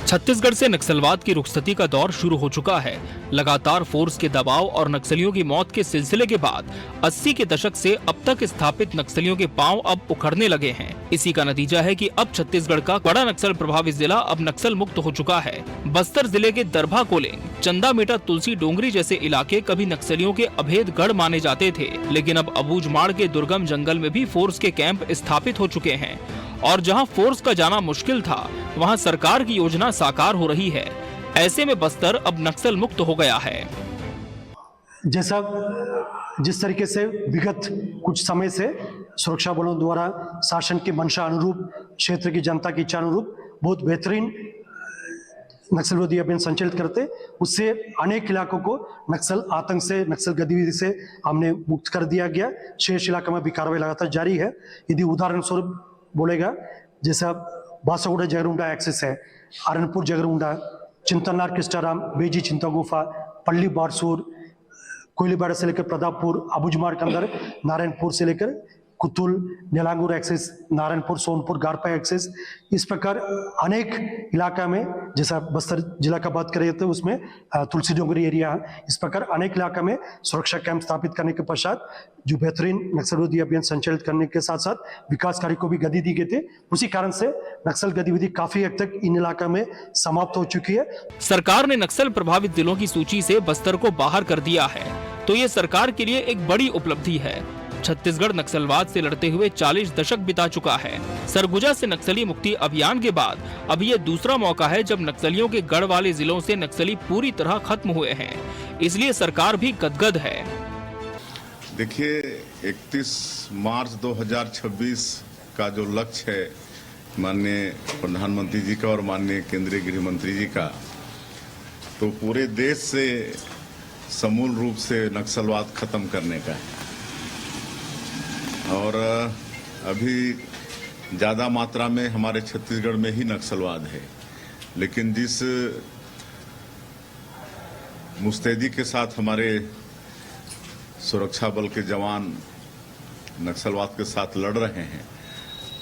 छत्तीसगढ़ से नक्सलवाद की रुखसती का दौर शुरू हो चुका है। लगातार फोर्स के दबाव और नक्सलियों की मौत के सिलसिले के बाद 80 के दशक से अब तक स्थापित नक्सलियों के पांव अब उखड़ने लगे हैं। इसी का नतीजा है कि अब छत्तीसगढ़ का बड़ा नक्सल प्रभावित जिला अब नक्सल मुक्त हो चुका है। बस्तर जिले के दरभा कोलेंग, चंदा मेटा, तुलसी डोंगरी जैसे इलाके कभी नक्सलियों के अभेद गढ़ माने जाते थे, लेकिन अब अबूझमाड़ के दुर्गम जंगल में भी फोर्स के कैंप स्थापित हो चुके हैं और जहां फोर्स का जाना मुश्किल था, वहां सरकार की योजना साकार हो रही है। ऐसे में बस्तर अब नक्सल मुक्त हो गया है। जिस तरीके से विगत कुछ समय से सुरक्षा बलों द्वारा शासन की मंशा अनुरूप, क्षेत्र की जनता की इच्छा अनुरूप बहुत बेहतरीन नक्सल विरोधी अभियान संचालित करते, उससे अनेक इलाकों को नक्सल आतंक से, नक्सल गतिविधि से हमने मुक्त कर दिया गया। शेष इलाकों में भी कार्रवाई लगातार जारी है। यदि उदाहरण स्वरूप बोलेगा, जैसा बासागुड़ा जगरुंडा एक्सेस है, अरनपुर जगरुंडा, चिंतनार किस्टाराम, बेजी चिंता गुफा, पल्ली बारसूर, कोयलीबाड़ा से लेकर प्रतापपुर, अबूझमाड़ के अंदर नारायणपुर से लेकर कुतुल, नीलांगूर एक्सेस, नारायणपुर, सोनपुर, गारपा एक्सेस, इस प्रकार अनेक इलाका में, जैसा बस्तर जिला का बात करें तो उसमें तुलसी डोंगरी एरिया है, इस प्रकार अनेक इलाका में सुरक्षा कैंप स्थापित करने के पश्चात जो बेहतरीन नक्सल विरोधी अभियान संचालित करने के साथ साथ विकास कार्य को भी गति दी गई थी। उसी कारण से नक्सल गतिविधि काफी हद तक इन इलाका में समाप्त हो चुकी है। सरकार ने नक्सल प्रभावित जिलों की सूची से बस्तर को बाहर कर दिया है, तो ये सरकार के लिए एक बड़ी उपलब्धि है। छत्तीसगढ़ नक्सलवाद से लड़ते हुए 40 दशक बिता चुका है। सरगुजा से नक्सली मुक्ति अभियान के बाद अब ये दूसरा मौका है जब नक्सलियों के गढ़ वाले जिलों से नक्सली पूरी तरह खत्म हुए हैं, इसलिए सरकार भी गदगद है। देखिए, 31 मार्च 2026 का जो लक्ष्य है माननीय प्रधानमंत्री जी का और माननीय केंद्रीय गृह मंत्री जी का, तो पूरे देश से समूल रूप से नक्सलवाद खत्म करने का है। और अभी ज़्यादा मात्रा में हमारे छत्तीसगढ़ में ही नक्सलवाद है, लेकिन जिस मुस्तैदी के साथ हमारे सुरक्षा बल के जवान नक्सलवाद के साथ लड़ रहे हैं,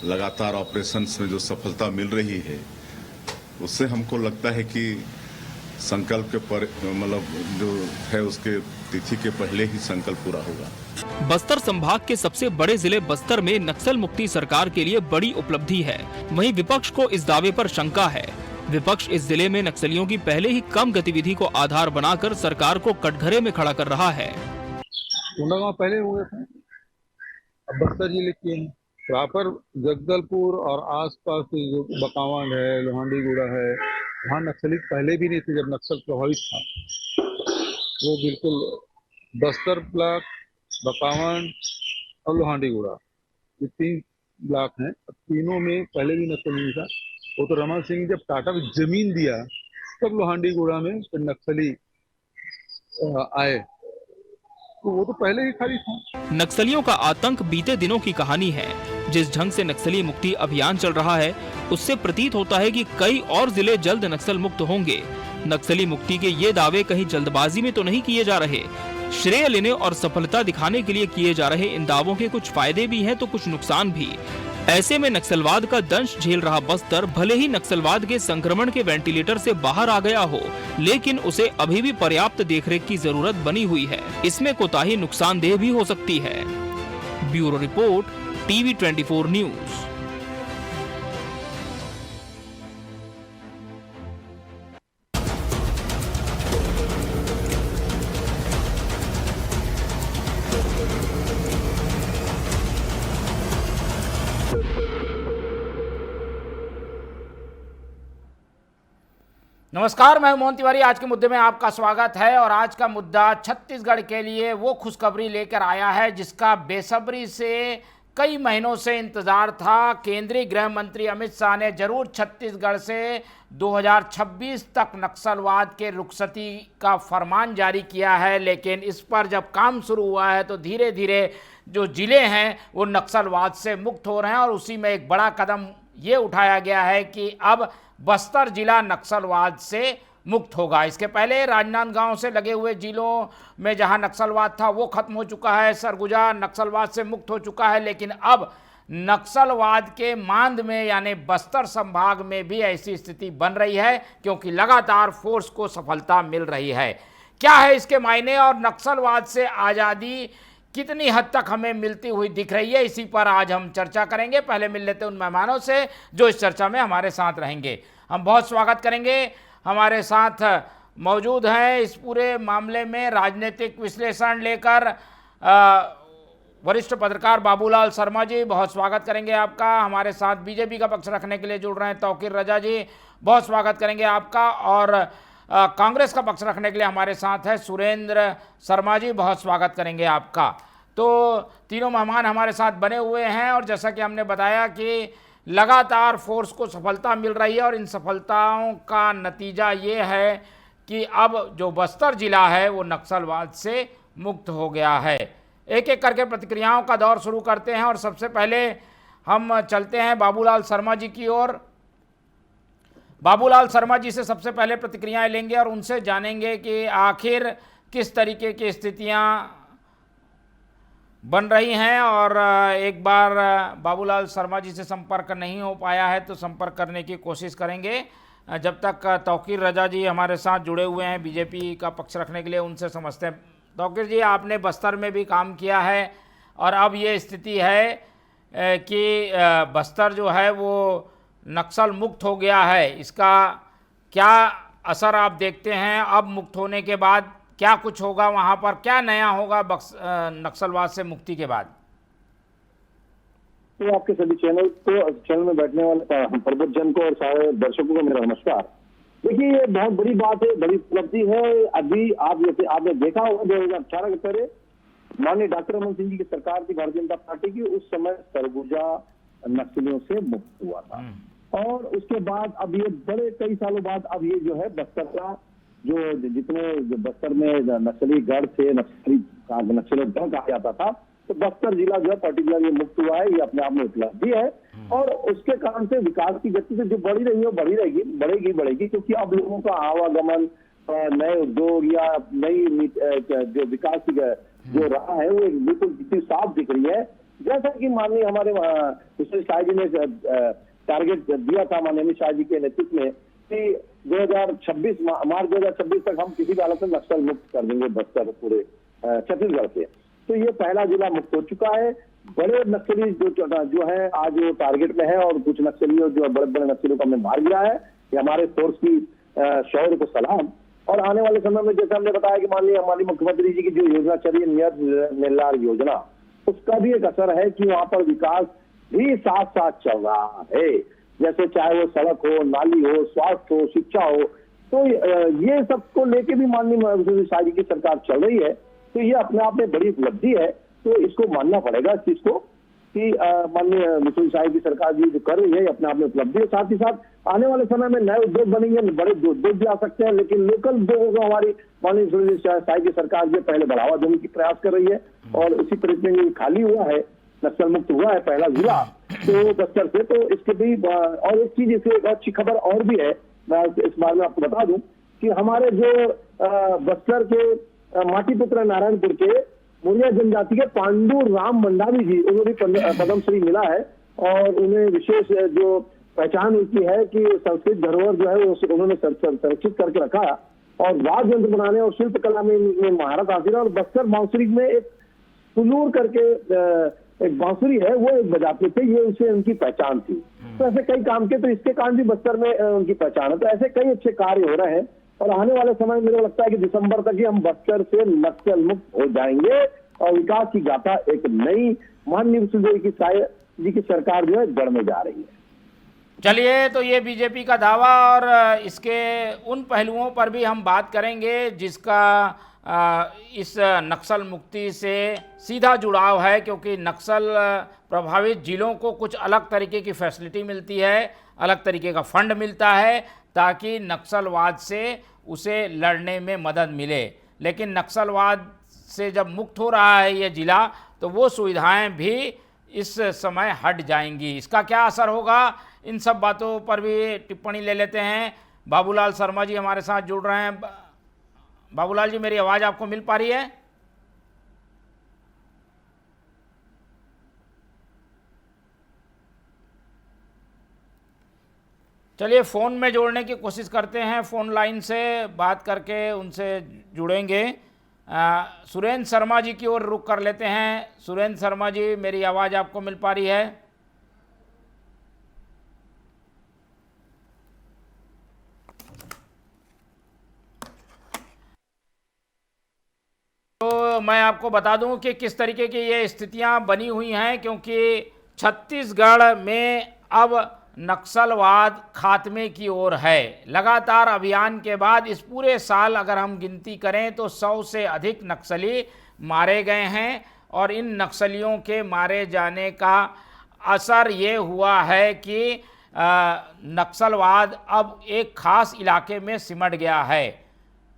लगातार ऑपरेशंस में जो सफलता मिल रही है, उससे हमको लगता है कि संकल्प के मतलब जो है उसके तिथि के पहले ही संकल्प पूरा होगा। बस्तर संभाग के सबसे बड़े जिले बस्तर में नक्सल मुक्ति सरकार के लिए बड़ी उपलब्धि है। वहीं विपक्ष को इस दावे पर शंका है। विपक्ष इस जिले में नक्सलियों की पहले ही कम गतिविधि को आधार बनाकर सरकार को कटघरे में खड़ा कर रहा है। पहले हुए थे, अब बस्तर जिले के प्रॉपर जगदलपुर और आसपास जो बकावंड है, लोहांडीगुड़ा है, वहाँ नक्सली पहले भी नहीं थे जब नक्सल प्रभावित था। वो बिल्कुल बस्तर ब्लॉक, बकावंड और लोहांडीगुड़ा, ये 3 ब्लॉक हैं। अब तीनों में पहले भी नक्सल नहीं था। वो तो रमन सिंह जब टाटा में जमीन दिया तब लोहांडीगुड़ा में फिर नक्सली आए, तो वो तो पहले ही खाली था। नक्सलियों का आतंक बीते दिनों की कहानी है। जिस ढंग से नक्सली मुक्ति अभियान चल रहा है, उससे प्रतीत होता है कि कई और जिले जल्द नक्सल मुक्त होंगे। नक्सली मुक्ति के ये दावे कहीं जल्दबाजी में तो नहीं किए जा रहे। श्रेय लेने और सफलता दिखाने के लिए किए जा रहे इन दावों के कुछ फायदे भी हैं तो कुछ नुकसान भी। ऐसे में नक्सलवाद का दंश झेल रहा बस्तर भले ही नक्सलवाद के संक्रमण के वेंटिलेटर से बाहर आ गया हो, लेकिन उसे अभी भी पर्याप्त देखरेख की जरूरत बनी हुई है। इसमें कोताही नुकसानदेह भी हो सकती है। Bureau report, TV 24 news. नमस्कार, मैं मोहन तिवारी। आज के मुद्दे में आपका स्वागत है और आज का मुद्दा छत्तीसगढ़ के लिए वो खुशखबरी लेकर आया है जिसका बेसब्री से कई महीनों से इंतजार था। केंद्रीय गृह मंत्री अमित शाह ने जरूर छत्तीसगढ़ से 2026 तक नक्सलवाद के रुखसती का फरमान जारी किया है, लेकिन इस पर जब काम शुरू हुआ है तो धीरे धीरे जो जिले हैं वो नक्सलवाद से मुक्त हो रहे हैं और उसी में एक बड़ा कदम ये उठाया गया है कि अब बस्तर जिला नक्सलवाद से मुक्त होगा। इसके पहले राजनांदगांव से लगे हुए जिलों में जहां नक्सलवाद था वो खत्म हो चुका है, सरगुजा नक्सलवाद से मुक्त हो चुका है, लेकिन अब नक्सलवाद के मांद में यानी बस्तर संभाग में भी ऐसी स्थिति बन रही है, क्योंकि लगातार फोर्स को सफलता मिल रही है। क्या है इसके मायने और नक्सलवाद से आज़ादी कितनी हद तक हमें मिलती हुई दिख रही है, इसी पर आज हम चर्चा करेंगे। पहले मिल लेते हैं उन मेहमानों से जो इस चर्चा में हमारे साथ रहेंगे। हम बहुत स्वागत करेंगे, हमारे साथ मौजूद हैं इस पूरे मामले में राजनीतिक विश्लेषण लेकर वरिष्ठ पत्रकार बाबूलाल शर्मा जी, बहुत स्वागत करेंगे आपका। हमारे साथ बीजेपी का पक्ष रखने के लिए जुड़ रहे हैं तौकीर रजा जी, बहुत स्वागत करेंगे आपका। और कांग्रेस का पक्ष रखने के लिए हमारे साथ है सुरेंद्र शर्मा जी, बहुत स्वागत करेंगे आपका। तो तीनों मेहमान हमारे साथ बने हुए हैं और जैसा कि हमने बताया कि लगातार फोर्स को सफलता मिल रही है और इन सफलताओं का नतीजा ये है कि अब जो बस्तर जिला है वो नक्सलवाद से मुक्त हो गया है। एक एक करके प्रतिक्रियाओं का दौर शुरू करते हैं और सबसे पहले हम चलते हैं बाबूलाल शर्मा जी की ओर। बाबूलाल शर्मा जी से सबसे पहले प्रतिक्रियाएं लेंगे और उनसे जानेंगे कि आखिर किस तरीके की स्थितियां बन रही हैं। और एक बार बाबूलाल शर्मा जी से संपर्क नहीं हो पाया है तो संपर्क करने की कोशिश करेंगे। जब तक तौकीर रजा जी हमारे साथ जुड़े हुए हैं बीजेपी का पक्ष रखने के लिए, उनसे समझते हैं। तौकीर जी, आपने बस्तर में भी काम किया है और अब ये स्थिति है कि बस्तर जो है वो नक्सल मुक्त हो गया है, इसका क्या असर आप देखते हैं? अब मुक्त होने के बाद क्या कुछ होगा वहाँ पर, क्या नया होगा नक्सलवाद से मुक्ति के बाद? तो आपके सभी चैनल में बैठने वाले प्रबुद्ध जन को और सारे दर्शकों को मेरा नमस्कार। देखिए, ये बहुत बड़ी बात है, बड़ी उपलब्धि है। अभी आप जैसे आपने देखा होगा 2018 के पहले माननीय डॉक्टर रमन सिंह जी की सरकार थी, भारतीय जनता पार्टी की, उस समय सरगुजा नक्सलियों से मुक्त हुआ था। और उसके बाद अब ये बड़े कई सालों बाद अब ये जो है बस्तर का जो बस्तर में नक्सली गढ़ थे, नक्सली गढ़ कहा जाता था, तो बस्तर जिला जो है पर्टिकुलर ये मुक्त हुआ है। ये अपने आप में उपलब्धि है और उसके कारण से विकास की गति से जो बढ़ी रही है वो बढ़ी रहेगी, बढ़ेगी, क्योंकि अब लोगों का आवागमन, नए उद्योग या नई जो विकास की जो रहा है वो बिल्कुल कितनी साफ दिख रही है। जैसा कि माननीय हमारे शाह जी ने टारगेट दिया था, माननीय शाह जी के नेतृत्व में, कि 2026 मार्च 2026 तक हम किसी भी हालत में नक्सल मुक्त कर देंगे बस्तर पूरे छत्तीसगढ़ से। तो ये पहला जिला मुक्त हो चुका है। बड़े नक्सली जो है आज वो टारगेट में है और कुछ नक्सलियों जो बड़े बड़े नक्सलियों को हमने मार गिरा है। ये हमारे फोर्स की शौर्य को सलाम। और आने वाले समय में जैसे हमने बताया कि माननीय मुख्यमंत्री जी की जो योजना चली है नियर नेल्लार योजना, उसका भी एक असर है कि वहां पर विकास भी साथ साथ चल रहा है। जैसे चाहे वो सड़क हो, नाली हो, स्वास्थ्य हो, शिक्षा हो, तो ये सबको लेके भी माननीय शाह जी की सरकार चल रही है। तो ये अपने आप में बड़ी उपलब्धि है, तो इसको मानना पड़ेगा इस चीज को कि माननीय मुस्लिम शाह की सरकार जी जो कर रही है अपने आप में उपलब्धि है। साथ ही साथ आने वाले समय में नए उद्योग बनेंगे, बड़े उद्योग भी आ सकते हैं, लेकिन लोकल उद्योगों को हमारी माननीय शाह की सरकार जो पहले बढ़ावा देने की प्रयास कर रही है और उसी तरीके में खाली हुआ है, नक्सल मुक्त हुआ है पहला जिला तो बस्तर से। तो इसके भी और एक चीज इससे एक अच्छी खबर और भी है, मैं इस बारे में आपको बता दूं कि हमारे जो बस्तर के माटीपुत्र नारायणपुर के मुरिया जनजाति के पांडु राम मंडावी जी, उन्हें भी पद्मश्री मिला है और उन्हें विशेष जो पहचान उनकी है कि संस्कृत धरोहर जो है वो उन्होंने संरक्षित करके रखा और वाद्य यंत्र बनाने और शिल्प कला में महारत हासिल है। और बस्तर बांसुरी में एक सुलूर करके एक बांसुरी है, वो एक बजाते थे, ये उसे उनकी पहचान थी। तो ऐसे कई काम के, तो इसके कारण भी बस्तर में उनकी पहचान है। तो ऐसे कई अच्छे कार्य हो रहे हैं और आने वाले समय में मुझे लगता है कि दिसंबर तक ही हम बस्तर से नक्सल मुक्त हो जाएंगे और विकास की गाथा एक नई माननीय जी की सरकार जो है गढ़ में जा रही है। चलिए, तो ये बीजेपी का दावा और इसके उन पहलुओं पर भी हम बात करेंगे जिसका इस नक्सल मुक्ति से सीधा जुड़ाव है, क्योंकि नक्सल प्रभावित जिलों को कुछ अलग तरीके की फैसिलिटी मिलती है, अलग तरीके का फंड मिलता है ताकि नक्सलवाद से उसे लड़ने में मदद मिले। लेकिन नक्सलवाद से जब मुक्त हो रहा है ये जिला, तो वो सुविधाएं भी इस समय हट जाएंगी। इसका क्या असर होगा, इन सब बातों पर भी टिप्पणी ले लेते हैं। बाबूलाल शर्मा जी हमारे साथ जुड़ रहे हैं। बाबूलाल जी, मेरी आवाज़ आपको मिल पा रही है? चलिए फ़ोन में जोड़ने की कोशिश करते हैं, फ़ोन लाइन से बात करके उनसे जुड़ेंगे। सुरेंद्र शर्मा जी की ओर रुख कर लेते हैं। सुरेंद्र शर्मा जी, मेरी आवाज़ आपको मिल पा रही है? तो मैं आपको बता दूं कि किस तरीके की ये स्थितियां बनी हुई हैं, क्योंकि छत्तीसगढ़ में अब नक्सलवाद खात्मे की ओर है। लगातार अभियान के बाद इस पूरे साल अगर हम गिनती करें तो 100 से अधिक नक्सली मारे गए हैं, और इन नक्सलियों के मारे जाने का असर ये हुआ है कि नक्सलवाद अब एक खास इलाके में सिमट गया है।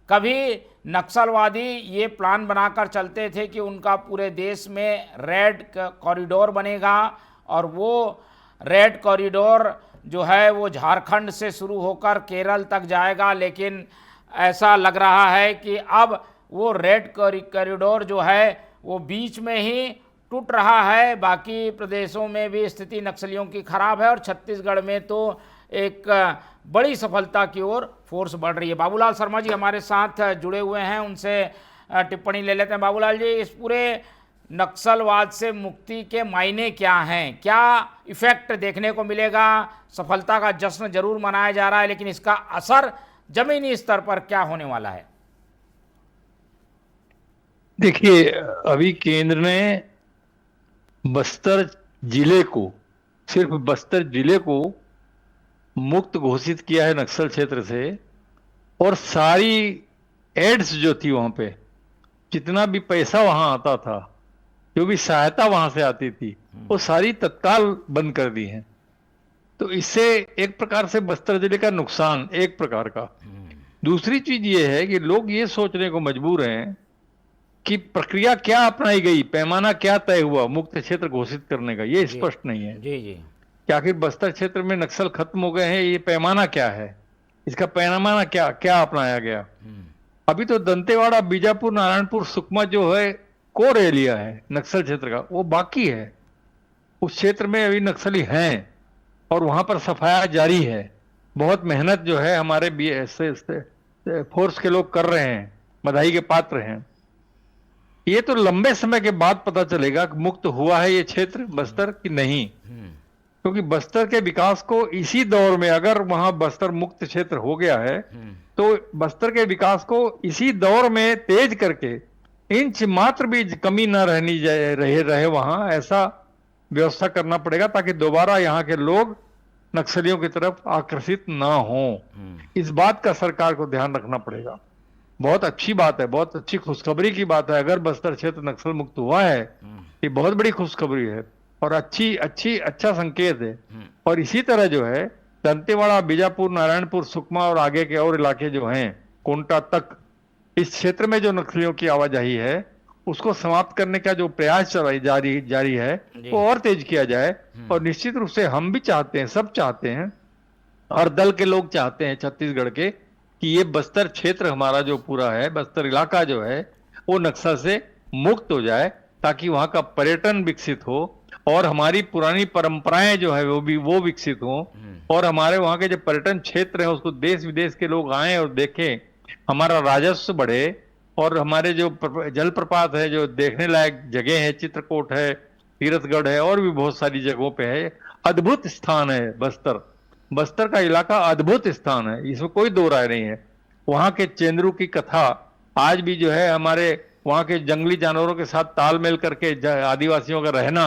कभी नक्सलवादी ये प्लान बनाकर चलते थे कि उनका पूरे देश में रेड कॉरिडोर बनेगा, और वो रेड कॉरिडोर जो है वो झारखंड से शुरू होकर केरल तक जाएगा, लेकिन ऐसा लग रहा है कि अब वो रेड कॉरिडोर जो है वो बीच में ही टूट रहा है। बाकी प्रदेशों में भी स्थिति नक्सलियों की खराब है, और छत्तीसगढ़ में तो एक बड़ी सफलता की ओर फोर्स बढ़ रही है। बाबूलाल शर्मा जी हमारे साथ जुड़े हुए हैं, उनसे टिप्पणी ले लेते हैं। बाबूलाल जी, इस पूरे नक्सलवाद से मुक्ति के मायने क्या हैं? क्या इफेक्ट देखने को मिलेगा? सफलता का जश्न जरूर मनाया जा रहा है, लेकिन इसका असर जमीनी स्तर पर क्या होने वाला है? देखिए, अभी केंद्र ने बस्तर जिले को, सिर्फ बस्तर जिले को मुक्त घोषित किया है नक्सल क्षेत्र से, और सारी एड्स जो थी वहां पे, जितना भी पैसा वहां आता था, जो भी सहायता वहां से आती थी, वो सारी तत्काल बंद कर दी है। तो इससे एक प्रकार से बस्तर जिले का नुकसान एक प्रकार का। दूसरी चीज ये है कि लोग ये सोचने को मजबूर हैं कि प्रक्रिया क्या अपनाई गई, पैमाना क्या तय हुआ मुक्त क्षेत्र घोषित करने का, ये स्पष्ट नहीं है। जी जी। कि आखिर बस्तर क्षेत्र में नक्सल खत्म हो गए हैं, ये पैमाना क्या है, इसका पैमाना क्या क्या अपनाया गया। अभी तो दंतेवाड़ा, बीजापुर, नारायणपुर, सुकमा जो है कोर एरिया है नक्सल क्षेत्र का, वो बाकी है। उस क्षेत्र में अभी नक्सली हैं और वहां पर सफाया जारी है। बहुत मेहनत जो है हमारे फोर्स के लोग कर रहे हैं, बधाई के पात्र हैं। ये तो लंबे समय के बाद पता चलेगा कि मुक्त हुआ है ये क्षेत्र बस्तर कि नहीं, क्योंकि बस्तर के विकास को इसी दौर में, अगर वहां बस्तर मुक्त क्षेत्र हो गया है तो बस्तर के विकास को इसी दौर में तेज करके इंच मात्र भी कमी न रहे वहां, ऐसा व्यवस्था करना पड़ेगा, ताकि दोबारा यहाँ के लोग नक्सलियों की तरफ आकर्षित ना हो। इस बात का सरकार को ध्यान रखना पड़ेगा। बहुत अच्छी बात है, बहुत अच्छी खुशखबरी की बात है अगर बस्तर क्षेत्र नक्सल मुक्त हुआ है, ये बहुत बड़ी खुशखबरी है और अच्छा संकेत है। और इसी तरह जो है दंतेवाड़ा, बीजापुर, नारायणपुर, सुकमा और आगे के और इलाके जो हैं कोंटा तक, इस क्षेत्र में जो नक्सलियों की आवाजाही है उसको समाप्त करने का जो प्रयास जारी है वो और तेज किया जाए। और निश्चित रूप से हम भी चाहते हैं, सब चाहते हैं, हर दल के लोग चाहते हैं छत्तीसगढ़ के, कि ये बस्तर क्षेत्र हमारा जो पूरा है, बस्तर इलाका जो है वो नक्सल से मुक्त हो जाए, ताकि वहां का पर्यटन विकसित हो और हमारी पुरानी परंपराएं जो है वो विकसित हो, और हमारे वहां के जो पर्यटन क्षेत्र है उसको देश विदेश के लोग आए और देखें, हमारा राजस्व बढ़े। और हमारे जो जलप्रपात है, जो देखने लायक जगह है, चित्रकूट है, तीरथगढ़ है, और भी बहुत सारी जगहों पे है, अद्भुत स्थान है बस्तर का इलाका अद्भुत स्थान है, इसमें कोई दो राय नहीं है। वहां के चेंदरू की कथा आज भी जो है, हमारे वहां के जंगली जानवरों के साथ तालमेल करके आदिवासियों का रहना,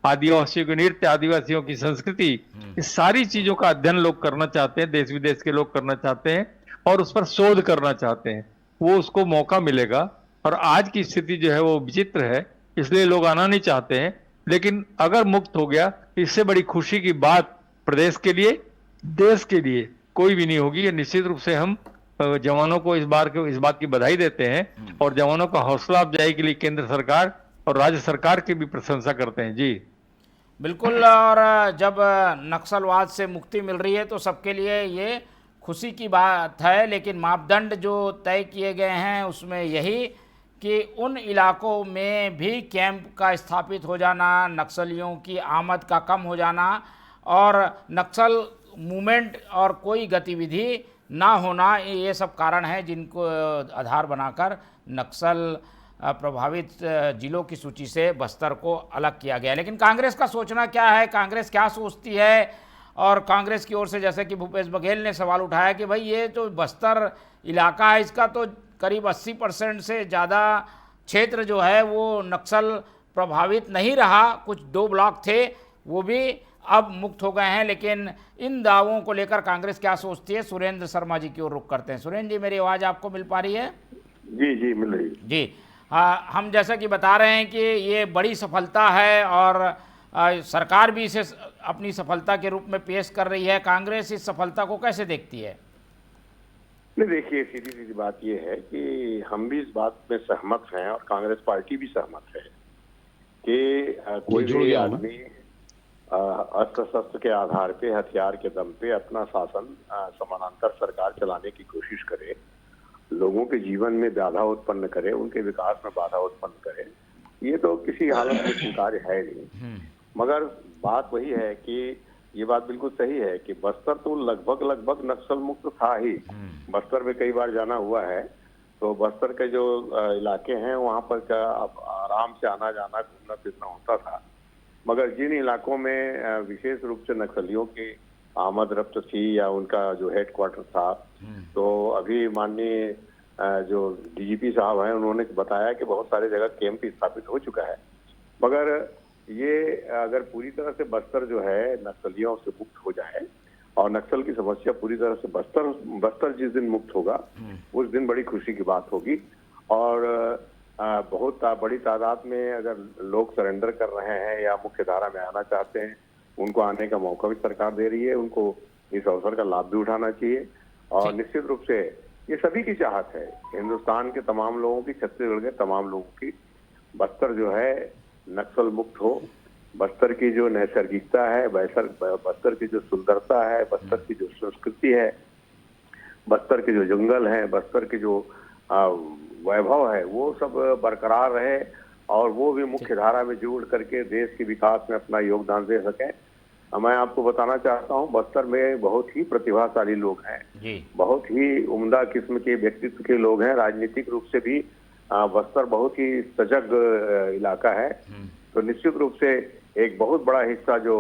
आदिवासियों के नृत्य, आदिवासियों की संस्कृति, इस सारी चीजों का अध्ययन लोग करना चाहते हैं, देश विदेश के लोग करना चाहते हैं और उस पर शोध करना चाहते हैं, वो उसको मौका मिलेगा। और आज की स्थिति जो है वो विचित्र है, इसलिए लोग आना नहीं चाहते हैं। लेकिन अगर मुक्त हो गया, इससे बड़ी खुशी की बात प्रदेश के लिए, देश के लिए कोई भी नहीं होगी। ये निश्चित रूप से हम जवानों को इस बात की बधाई देते हैं और जवानों का हौसला अफजाई के लिए केंद्र सरकार और राज्य सरकार की भी प्रशंसा करते हैं। जी बिल्कुल। और जब नक्सलवाद से मुक्ति मिल रही है तो सबके लिए ये खुशी की बात है, लेकिन मापदंड जो तय किए गए हैं उसमें यही कि उन इलाकों में भी कैंप का स्थापित हो जाना, नक्सलियों की आमद का कम हो जाना और मूवमेंट और कोई गतिविधि ना होना, ये सब कारण है जिनको आधार बनाकर नक्सल प्रभावित जिलों की सूची से बस्तर को अलग किया गया। लेकिन कांग्रेस का सोचना क्या है, कांग्रेस क्या सोचती है? और कांग्रेस की ओर से जैसे कि भूपेश बघेल ने सवाल उठाया कि भाई ये तो बस्तर इलाका है, इसका तो करीब 80% से ज़्यादा क्षेत्र जो है वो नक्सल प्रभावित नहीं रहा, कुछ 2 ब्लॉक थे वो भी अब मुक्त हो गए हैं। लेकिन इन दावों को लेकर कांग्रेस क्या सोचती है, सुरेंद्र शर्मा जी की ओर रुख करते हैं। सुरेंद्र जी, मेरी आवाज़ आपको मिल पा रही है? जी जी मिल रही है। जी हाँ, हम जैसा कि बता रहे हैं कि ये बड़ी सफलता है और सरकार भी इसे अपनी सफलता के रूप में पेश कर रही है। कांग्रेस इस सफलता को कैसे देखती है? नहीं, देखिए, सीधी सीधी बात यह है कि हम भी इस बात में सहमत हैं और कांग्रेस पार्टी भी सहमत है कि कोई भी आदमी अस्त्र शस्त्र के आधार पे, हथियार के दम पे अपना शासन समानांतर सरकार चलाने की कोशिश करे, लोगों के जीवन में बाधा उत्पन्न करे, उनके विकास में बाधा उत्पन्न करे, ये तो किसी हालत में स्वीकार्य है नहीं। मगर बात वही है कि ये बात बिल्कुल सही है कि बस्तर तो लगभग नक्सल मुक्त था ही। बस्तर में कई बार जाना हुआ है, तो बस्तर के जो इलाके हैं वहाँ पर क्या आराम से आना जाना, घूमना फिरना होता था। मगर जिन इलाकों में विशेष रूप से नक्सलियों की आमद रफ्त थी या उनका जो हेडक्वार्टर था, तो अभी माननीय जो डीजीपी साहब हैं उन्होंने बताया कि बहुत सारे जगह कैंप स्थापित हो चुका है। मगर ये अगर पूरी तरह से बस्तर जो है नक्सलियों से मुक्त हो जाए और नक्सल की समस्या पूरी तरह से बस्तर जिस दिन मुक्त होगा उस दिन बड़ी खुशी की बात होगी। और बहुत बड़ी तादाद में अगर लोग सरेंडर कर रहे हैं या मुख्य धारा में आना चाहते हैं, उनको आने का मौका भी सरकार दे रही है, उनको इस अवसर का लाभ भी उठाना चाहिए। और निश्चित रूप से ये सभी की चाहत है, हिंदुस्तान के तमाम लोगों की, छत्तीसगढ़ के तमाम लोगों की, बस्तर जो है नक्सल मुक्त हो। बस्तर की जो नैसर्गिकता है, बस्तर की जो सुंदरता है, बस्तर की जो संस्कृति है, बस्तर के जो जंगल हैं, बस्तर के जो वैभव है, वो सब बरकरार रहे और वो भी मुख्य धारा में जुड़ करके देश के विकास में अपना योगदान दे सकें। मैं आपको बताना चाहता हूं, बस्तर में बहुत ही प्रतिभाशाली लोग हैं, बहुत ही उम्दा किस्म के व्यक्तित्व के लोग हैं। राजनीतिक रूप से भी बस्तर बहुत ही सजग इलाका है। तो निश्चित रूप से एक बहुत बड़ा हिस्सा जो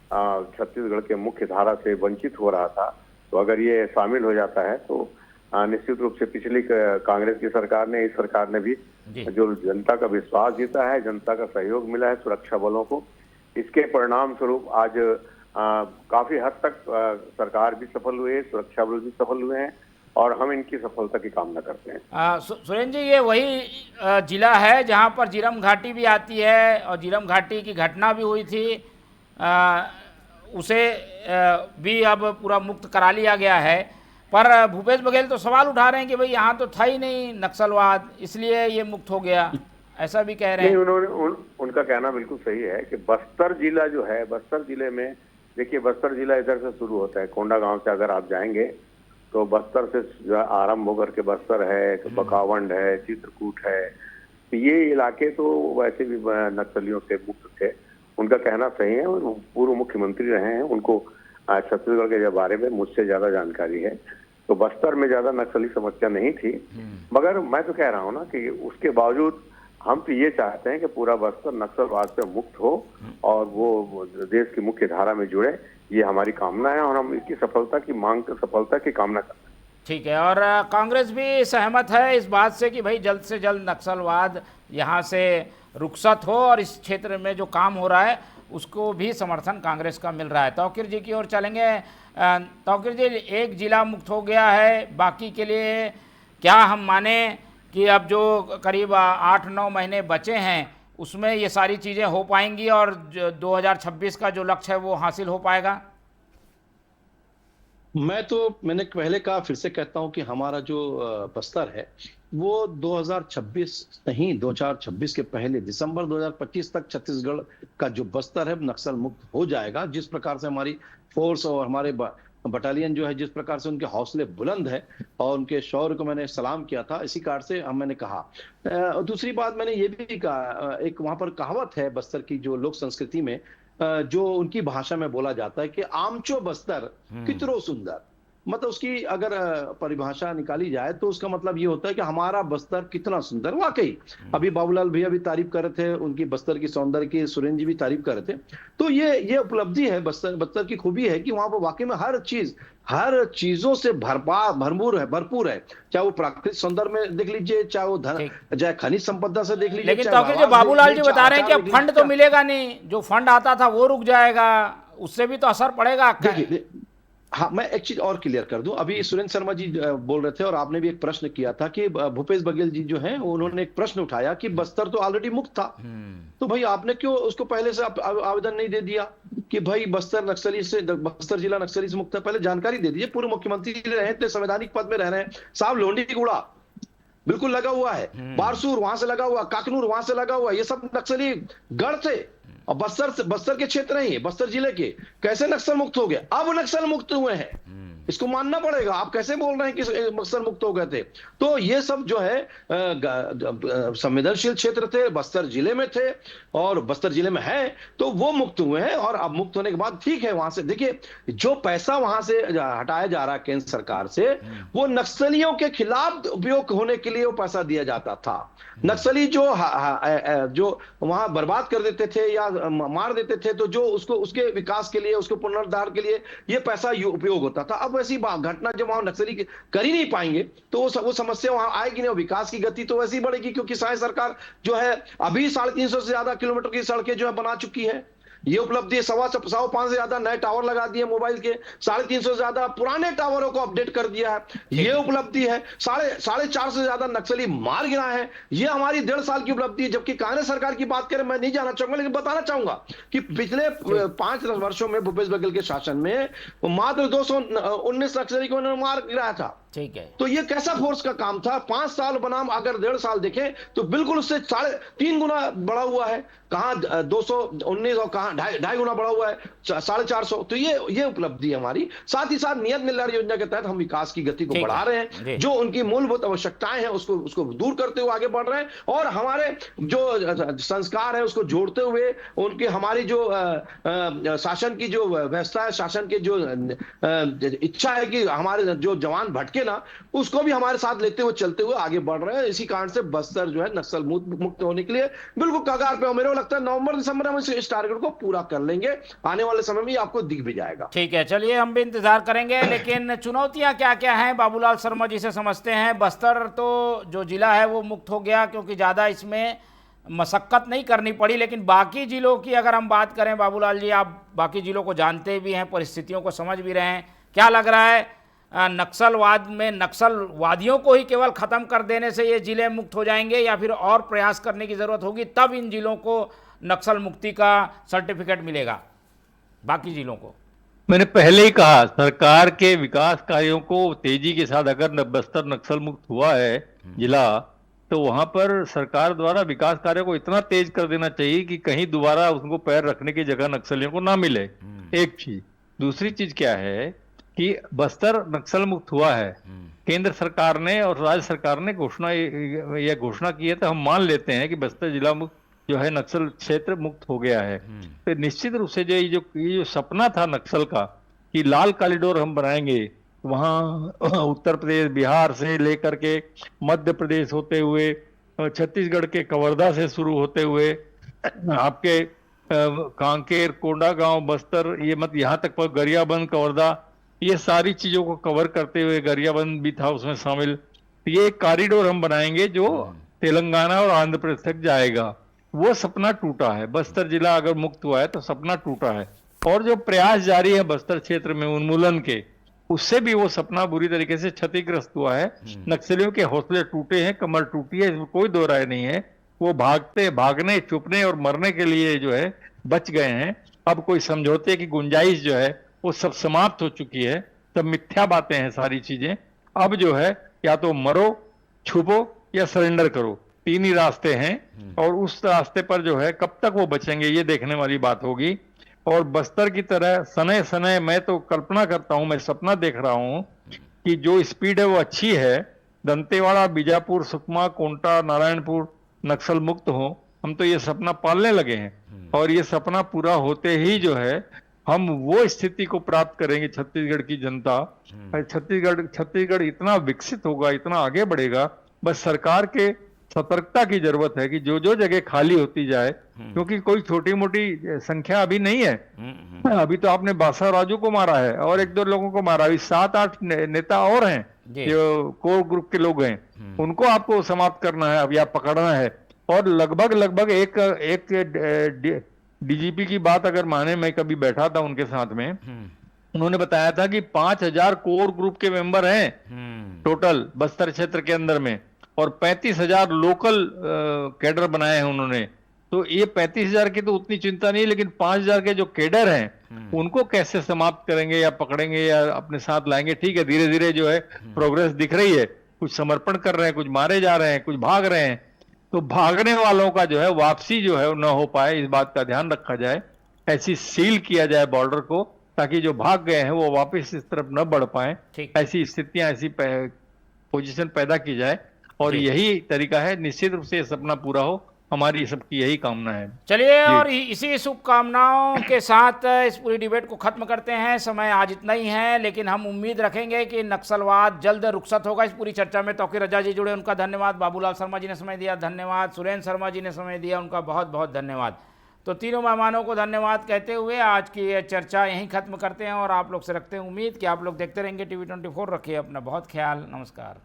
छत्तीसगढ़ के मुख्य धारा से वंचित हो रहा था, तो अगर ये शामिल हो जाता है तो निश्चित रूप से पिछली कांग्रेस की सरकार ने, इस सरकार ने भी जो जनता का विश्वास जीता है, जनता का सहयोग मिला है सुरक्षा बलों को, इसके परिणाम स्वरूप आज काफी हद तक सरकार भी सफल हुई है, सुरक्षा बल भी सफल हुए हैं और हम इनकी सफलता की कामना करते हैं। सुरेंद्र जी, ये वही जिला है जहां पर झीरम घाटी भी आती है और झीरम घाटी की घटना भी हुई थी, उसे भी अब पूरा मुक्त करा लिया गया है। पर भूपेश बघेल तो सवाल उठा रहे हैं कि भाई यहाँ तो था ही नहीं नक्सलवाद, इसलिए ये मुक्त हो गया, ऐसा भी कह रहे हैं। नहीं, उनका कहना बिल्कुल सही है कि बस्तर जिला जो है, बस्तर जिले में देखिए, बस्तर जिला इधर से शुरू होता है, कोंडागांव से अगर आप जाएंगे तो बस्तर से आरंभ होकर के बस्तर है, बकावंड है, चित्रकूट है, तो ये इलाके तो वैसे भी नक्सलियों से मुक्त थे। उनका कहना सही है, पूर्व मुख्यमंत्री रहे हैं, उनको छत्तीसगढ़ के बारे में मुझसे ज्यादा जानकारी है। तो बस्तर में ज्यादा नक्सली समस्या नहीं थी, मगर मैं तो कह रहा हूँ ना कि उसके बावजूद हम तो ये चाहते हैं कि पूरा बस्तर नक्सलवाद से मुक्त हो और वो देश की मुख्य धारा में जुड़े, ये हमारी कामना है और हम इसकी सफलता की कामना करते हैं। ठीक है, और कांग्रेस भी सहमत है इस बात से कि भाई जल्द से जल्द नक्सलवाद यहाँ से रुखसत हो और इस क्षेत्र में जो काम हो रहा है उसको भी समर्थन कांग्रेस का मिल रहा है। तौकीर जी की ओर चलेंगे। तौकीर जी, एक जिला मुक्त हो गया है, बाकी के लिए क्या हम माने कि अब जो करीब 8-9 महीने बचे हैं उसमें ये सारी चीज़ें हो पाएंगी और 2026 का जो लक्ष्य है वो हासिल हो पाएगा? मैंने पहले कहा, फिर से कहता हूं कि हमारा जो बस्तर है वो 2026 नहीं, 2026 के पहले दिसंबर 2025 तक छत्तीसगढ़ का जो बस्तर है नक्सल मुक्त हो जाएगा। जिस प्रकार से हमारी फोर्स और हमारे बटालियन जो है, जिस प्रकार से उनके हौसले बुलंद है और उनके शौर्य को मैंने सलाम किया था, इसी कारण से मैंने कहा। दूसरी बात मैंने ये भी कहा, एक वहां पर कहावत है बस्तर की जो लोक संस्कृति में, जो उनकी भाषा में बोला जाता है कि आमचो बस्तर कितरो सुंदर। मतलब उसकी अगर परिभाषा निकाली जाए तो उसका मतलब ये होता है कि हमारा बस्तर कितना सुंदर। वाकई अभी बाबूलाल भैया भी तारीफ कर रहे थे उनकी बस्तर की सौंदर्य की, सुरेंद्र जी भी तारीफ कर रहे थे। तो ये उपलब्धि है बस्तर की खूबी है कि वहां पर वाकई में हर चीजों से भरपूर है। चाहे वो प्राकृतिक सौंदर्य में देख लीजिए, चाहे वो चाहे खनिज संपदा से देख लीजिए। लेकिन तो जो बाबूलाल जी बता रहे हैं कि अब फंड तो मिलेगा नहीं, जो फंड आता था वो रुक जाएगा, उससे भी तो असर पड़ेगा। हाँ, मैं एक चीज और क्लियर कर दूं। अभी सुरेंद्र शर्मा जी बोल रहे थे और आपने भी एक प्रश्न किया था कि भूपेश बघेल जी जो हैं उन्होंने एक प्रश्न उठाया कि बस्तर तो ऑलरेडी मुक्त था, तो भाई आपने क्यों उसको पहले से आवेदन नहीं दे दिया कि भाई बस्तर जिला नक्सली से मुक्त है? पहले जानकारी दे दीजिए। पूर्व मुख्यमंत्री रहे, इतने संवैधानिक पद में रह रहे हैं साहब। लोंडीगुड़ा बिल्कुल लगा हुआ है, बारसूर वहां से लगा हुआ, काकनूर वहां से लगा हुआ, ये सब नक्सली गढ़ थे। और बस्तर के क्षेत्र नहीं है, बस्तर जिले के कैसे नक्सल मुक्त हो गए? अब नक्सल मुक्त हुए हैं, इसको मानना पड़ेगा। आप कैसे बोल रहे हैं कि नक्सल मुक्त हो गए थे? तो ये सब जो है संवेदनशील क्षेत्र थे, बस्तर जिले में थे और बस्तर जिले में है, तो वो मुक्त हुए हैं। और अब मुक्त होने के बाद ठीक है, वहां से देखिए जो पैसा वहां से हटाया जा रहा है केंद्र सरकार से, वो नक्सलियों के खिलाफ उपयोग होने के लिए वो पैसा दिया जाता था। नक्सली जो वहां बर्बाद कर देते थे या मार देते थे, तो जो उसके विकास के लिए, उसके पुनरुद्धार के लिए ये पैसा उपयोग होता था। अब ऐसी घटना जब वहां नक्सली कर ही नहीं पाएंगे तो वो समस्या वहां आएगी नहीं, विकास की गति तो वैसे ही बढ़ेगी। क्योंकि सरकार जो है अभी 350 से ज्यादा किलोमीटर की सड़कें जो है बना चुकी है। ये उपलब्धि है। 5.25 से ज्यादा नए टावर लगा दिए मोबाइल के, 350 से ज्यादा पुराने टावरों को अपडेट कर दिया है। ये उपलब्धि है। 4.5 से ज्यादा नक्सली मार गिरा है। ये हमारी 1.5 साल की उपलब्धि है। जबकि कांग्रेस सरकार की बात करें, मैं नहीं जाना चाहूंगा लेकिन बताना चाहूंगा कि पिछले 5 वर्षों में भूपेश बघेल के शासन में मात्र 219 नक्सली को उन्होंने मार गिराया था। ठीक है, तो ये कैसा फोर्स का काम था? 5 साल बनाम अगर 1.5 साल देखें तो बिल्कुल उससे 3.5 गुना बढ़ा हुआ है। कहां 219 और कहां 2.5 गुना बढ़ा हुआ है, 450। तो ये उपलब्धि है हमारी। साथ ही साथ नियत निर्धारण योजना के तहत हम विकास की गति को बढ़ा रहे हैं। जो उनकी मूलभूत आवश्यकताएं हैं उसको दूर करते हुए आगे बढ़ रहे हैं। और हमारे जो संस्कार है उसको जोड़ते हुए उनके हमारी जो शासन की जो व्यवस्था है, शासन की जो इच्छा है कि हमारे जो जवान भटके ना, उसको भी हमारे साथ लेते हुए चलते हुए आगे बढ़ रहे हैं। इसी कारण से बस्तर जो है नक्सल मुक्त होने के लिए बिल्कुल कगार पे। मेरे को लगता है नवंबर दिसंबर में इस टारगेट को पूरा कर लेंगे। आने वाले समय में आपको दिख भी जाएगा। ठीक है, चलिए हम भी इंतजार करेंगे। लेकिन चुनौतियां क्या क्या हैं बाबूलाल शर्मा जी से समझते हैं। बस्तर तो जो जिला है वो मुक्त हो गया क्योंकि ज़्यादा इसमें मशक्कत नहीं करनी पड़ी। लेकिन बाकी जिलों की अगर हम बात करें, बाबूलाल जी आप बाकी जिलों को जानते भी हैं, परिस्थितियों को समझ भी रहे हैं, क्या लग रहा है नक्सलवाद में नक्सलवादियों को ही केवल ख़त्म कर देने से ये जिले मुक्त हो जाएंगे या फिर और प्रयास करने की ज़रूरत होगी तब इन जिलों को नक्सल मुक्ति का सर्टिफिकेट मिलेगा बाकी जिलों को? मैंने पहले ही कहा, सरकार के विकास कार्यों को तेजी के साथ अगर बस्तर नक्सल मुक्त हुआ है जिला, तो वहां पर सरकार द्वारा विकास कार्यों को इतना तेज कर देना चाहिए कि कहीं दोबारा उनको पैर रखने की जगह नक्सलियों को ना मिले। एक चीज। दूसरी चीज क्या है कि बस्तर नक्सल मुक्त हुआ है, केंद्र सरकार ने और राज्य सरकार ने यह घोषणा की है, तो हम मान लेते हैं कि बस्तर जिला मुक्त जो है नक्सल क्षेत्र मुक्त हो गया है। तो निश्चित रूप से ये जो सपना था नक्सल का कि लाल कॉरिडोर हम बनाएंगे, वहाँ उत्तर प्रदेश बिहार से लेकर के मध्य प्रदेश होते हुए छत्तीसगढ़ के कवर्धा से शुरू होते हुए आपके कांकेर, कोंडागांव, बस्तर, ये यहाँ तक गरियाबंद, कवर्धा, ये सारी चीजों को कवर करते हुए गरियाबंद भी था उसमें शामिल। ये एक कॉरिडोर हम बनाएंगे जो तेलंगाना और आंध्र प्रदेश तक जाएगा। वो सपना टूटा है। बस्तर जिला अगर मुक्त हुआ है तो सपना टूटा है। और जो प्रयास जारी है बस्तर क्षेत्र में उन्मूलन के, उससे भी वो सपना बुरी तरीके से क्षतिग्रस्त हुआ है। नक्सलियों के हौसले टूटे हैं, कमर टूटी है, इसमें कोई दो राय नहीं है। वो भागने, छुपने और मरने के लिए जो है बच गए हैं। अब कोई समझौते की गुंजाइश जो है वो सब समाप्त हो चुकी है। सब मिथ्या बातें हैं सारी चीजें। अब जो है या तो मरो, छुपो या सरेंडर करो, 3 ही रास्ते हैं। और उस रास्ते पर जो है कब तक वो बचेंगे ये देखने वाली बात होगी। और बस्तर की तरह सने सने, मैं तो कल्पना करता हूं, मैं सपना देख रहा हूं कि जो स्पीड है वो अच्छी है, दंतेवाड़ा, बीजापुर, सुकमा, कोंटा, नारायणपुर नक्सल मुक्त हो। हम तो ये सपना पालने लगे हैं और ये सपना पूरा होते ही जो है हम वो स्थिति को प्राप्त करेंगे छत्तीसगढ़ की जनता। और छत्तीसगढ़ इतना विकसित होगा, इतना आगे बढ़ेगा, बस सरकार के सतर्कता की जरूरत है कि जो जो जगह खाली होती जाए, क्योंकि कोई छोटी मोटी संख्या अभी नहीं है। अभी तो आपने बासा राजू को मारा है और एक दो लोगों को मारा, अभी 7-8 नेता और हैं जो कोर ग्रुप के लोग हैं, उनको आपको समाप्त करना है अब या पकड़ना है। और लगभग एक डीजीपी की बात अगर माने, मैं कभी बैठा था उनके साथ में, उन्होंने बताया था कि 5000 कोर ग्रुप के मेंबर हैं टोटल बस्तर क्षेत्र के अंदर में, और 35,000 लोकल कैडर बनाए हैं उन्होंने। तो ये 35,000 की तो उतनी चिंता नहीं, लेकिन 5,000 के जो कैडर हैं उनको कैसे समाप्त करेंगे या पकड़ेंगे या अपने साथ लाएंगे। ठीक है, धीरे धीरे जो है प्रोग्रेस दिख रही है, कुछ समर्पण कर रहे हैं, कुछ मारे जा रहे हैं, कुछ भाग रहे हैं। तो भागने वालों का जो है वापसी जो है न हो पाए, इस बात का ध्यान रखा जाए। ऐसी सील किया जाए बॉर्डर को, ताकि जो भाग गए हैं वो वापस इस तरफ न बढ़ पाए। ऐसी स्थितियां, ऐसी पोजीशन पैदा की जाए, और यही तरीका है। निश्चित रूप से ये सपना पूरा हो, हमारी सबकी यही कामना है। चलिए, और इसी शुभकामनाओं के साथ इस पूरी डिबेट को खत्म करते हैं। समय आज इतना ही है, लेकिन हम उम्मीद रखेंगे कि नक्सलवाद जल्द रुखसत होगा। इस पूरी चर्चा में तौकीर रजा जी जुड़े, उनका धन्यवाद। बाबूलाल शर्मा जी ने समय दिया, धन्यवाद। सुरेंद्र शर्मा जी ने समय दिया, उनका बहुत बहुत धन्यवाद। तो तीनों मेहमानों को धन्यवाद कहते हुए आज की ये चर्चा यहीं खत्म करते हैं, और आप लोग से रखते हैं उम्मीद कि आप लोग देखते रहेंगे TV 24। रखिए अपना बहुत ख्याल। नमस्कार।